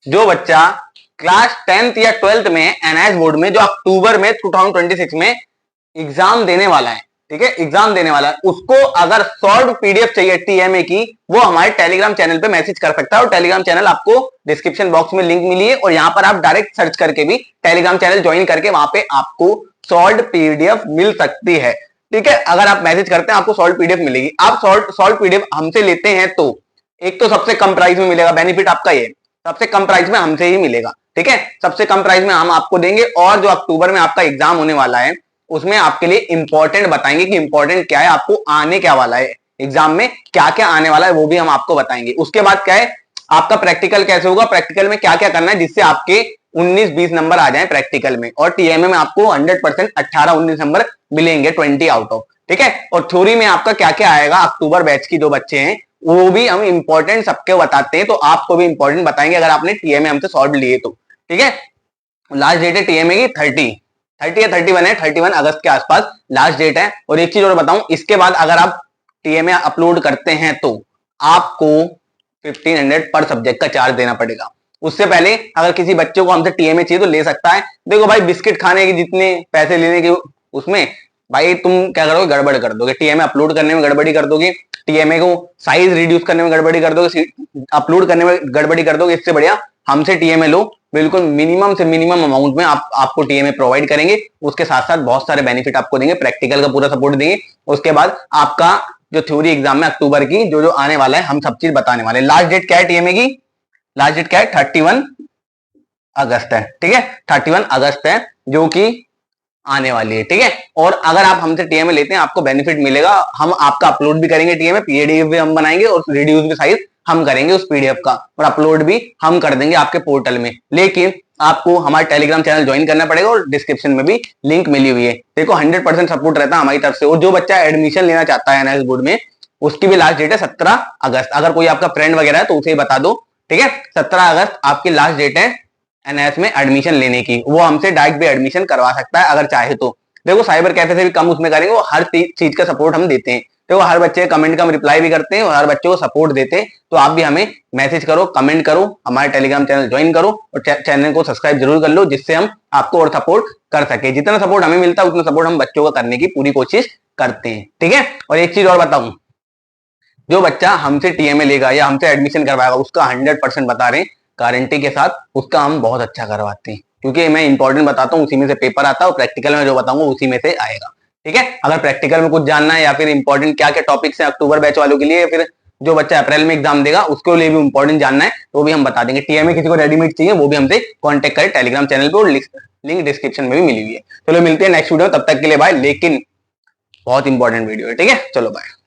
जो बच्चा class 10th या 12th में एनआईएस बोर्ड में जो अक्टूबर में 2026 में एग्जाम देने वाला है, ठीक है, एग्जाम देने वाला है, उसको अगर सॉल्व पीडीएफ चाहिए टीएमए की, वो हमारे टेलीग्राम चैनल पे मैसेज कर सकता है। और टेलीग्राम चैनल आपको डिस्क्रिप्शन बॉक्स में लिंक मिली है, और यहां पर आप डायरेक्ट सर्च करके भी टेलीग्राम चैनल ज्वाइन करके वहां पे आपको सॉल्व पीडीएफ मिल सकती है, ठीक है। अगर आप मैसेज करते हैं आपको सॉल्व पीडीएफ मिलेगी। आप सॉल्व पीडीएफ हमसे लेते हैं तो एक तो सबसे कम प्राइस में मिलेगा, बेनिफिट आपका ये सबसे कम प्राइस में हमसे ही मिलेगा, ठीक है, सबसे कम प्राइस में हम आपको देंगे। और जो अक्टूबर में आपका एग्जाम होने वाला है उसमें आपके लिए इंपॉर्टेंट बताएंगे कि इंपॉर्टेंट क्या है, आपको आने क्या वाला है, एग्जाम में क्या क्या आने वाला है वो भी हम आपको बताएंगे। उसके बाद क्या है, आपका प्रैक्टिकल कैसे होगा, प्रैक्टिकल में क्या क्या करना है जिससे आपके 19-20 नंबर आ जाए प्रैक्टिकल में, और टीएमए में आपको 100% 18-19 नंबर मिलेंगे 20 आउट ऑफ, ठीक है। और थ्योरी में आपका क्या क्या आएगा, अक्टूबर बैच की जो बच्चे हैं वो भी हम इंपॉर्टेंट सबके बताते हैं, तो आपको भी इंपॉर्टेंट बताएंगे अगर आपने टीएमए हमसे सॉल्व लिए तो, ठीक है। लास्ट डेट है टीएमए की 30 या 31 है, 31 अगस्त के आसपास लास्ट डेट है। और एक चीज और बताऊं, इसके बाद अगर आप टीएमए अपलोड करते हैं तो आपको 1500 पर सब्जेक्ट का चार्ज देना पड़ेगा। उससे पहले अगर किसी बच्चे को हमसे टीएमए चाहिए तो ले सकता है। देखो भाई, बिस्किट खाने के जितने पैसे लेने के उसमें भाई तुम क्या करोगे, गड़बड़ कर दोगे, टीएमए अपलोड करने में गड़बड़ी कर दोगे, टीएमए को साइज रिड्यूस करने में गड़बड़ी कर दोगे, अपलोड करने में गड़बड़ी कर दोगे। इससे बढ़िया हमसे टीएमए लो, बिल्कुल मिनिमम से मिनिमम अमाउंट में आपको टीएमए प्रोवाइड करेंगे। उसके साथ साथ बहुत सारे बेनिफिट आपको देंगे, प्रैक्टिकल का पूरा सपोर्ट देंगे। उसके बाद आपका जो थ्योरी एग्जाम में अक्टूबर की जो जो आने वाला है हम सब चीज बताने वाले। लास्ट डेट क्या है टीएमए की, लास्ट डेट क्या है, 31 अगस्त है, ठीक है, 31 अगस्त है जो कि आने वाली है, ठीक है। और अगर आप हमसे टीएमए लेते हैं आपको बेनिफिट मिलेगा, हम आपका अपलोड भी करेंगे टीएमए, पीडीएफ भी हम बनाएंगे और रिड्यूस भी साइज हम करेंगे उस पीडीएफ का, और अपलोड भी हम कर देंगे आपके पोर्टल में। लेकिन आपको हमारे टेलीग्राम चैनल ज्वाइन करना पड़ेगा, और डिस्क्रिप्शन में भी लिंक मिली हुई है। देखो 100% सपोर्ट रहता है हमारी तरफ से। और जो बच्चा एडमिशन लेना चाहता है एनआईएस बोर्ड में, उसकी भी लास्ट डेट है 17 अगस्त। अगर कोई आपका फ्रेंड वगैरह है तो उसे ही बता दो, ठीक है, 17 अगस्त आपकी लास्ट डेट है एनआईएस में एडमिशन लेने की। वो हमसे डायरेक्ट भी एडमिशन करवा सकता है अगर चाहे तो। देखो साइबर कैफे से भी कम उसमें करेंगे, वो हर चीज का सपोर्ट हम देते हैं। देखो हर बच्चे कमेंट का हम रिप्लाई भी करते हैं और हर बच्चे को सपोर्ट देते हैं। तो आप भी हमें मैसेज करो, कमेंट करो, हमारे टेलीग्राम चैनल ज्वाइन करो, और चैनल को सब्सक्राइब जरूर कर लो, जिससे हम आपको और सपोर्ट कर सके। जितना सपोर्ट हमें मिलता है उतना सपोर्ट हम बच्चों को करने की पूरी कोशिश करते हैं, ठीक है। और एक चीज और बताऊं, जो बच्चा हमसे टीएमए लेगा या हमसे एडमिशन करवाएगा उसका 100% बता रहे हैं गारंटी के साथ, उसका हम बहुत अच्छा करवाते हैं, क्योंकि मैं इंपॉर्टेंट बताता हूँ, उसी में से पेपर आता है, और प्रैक्टिकल में जो बताऊंगा उसी में से आएगा, ठीक है। अगर प्रैक्टिकल में कुछ जानना है या फिर इंपॉर्टेंट क्या क्या टॉपिक्स हैं अक्टूबर बैच वालों के लिए, या फिर जो बच्चा अप्रैल में एग्जाम देगा उसके लिए भी इंपॉर्टेंट जानना है तो वो भी हम बता देंगे। टीएमए किसी को रेडीमेड चाहिए वो भी हमसे कॉन्टेक्ट करें टेलीग्राम चैनल पे, और लिंक डिस्क्रिप्शन में भी मिली हुई है। चलो मिलते हैं नेक्स्ट वीडियो, तब तक के लिए बाय। लेकिन बहुत इंपॉर्टेंट वीडियो है, ठीक है, चलो बाय।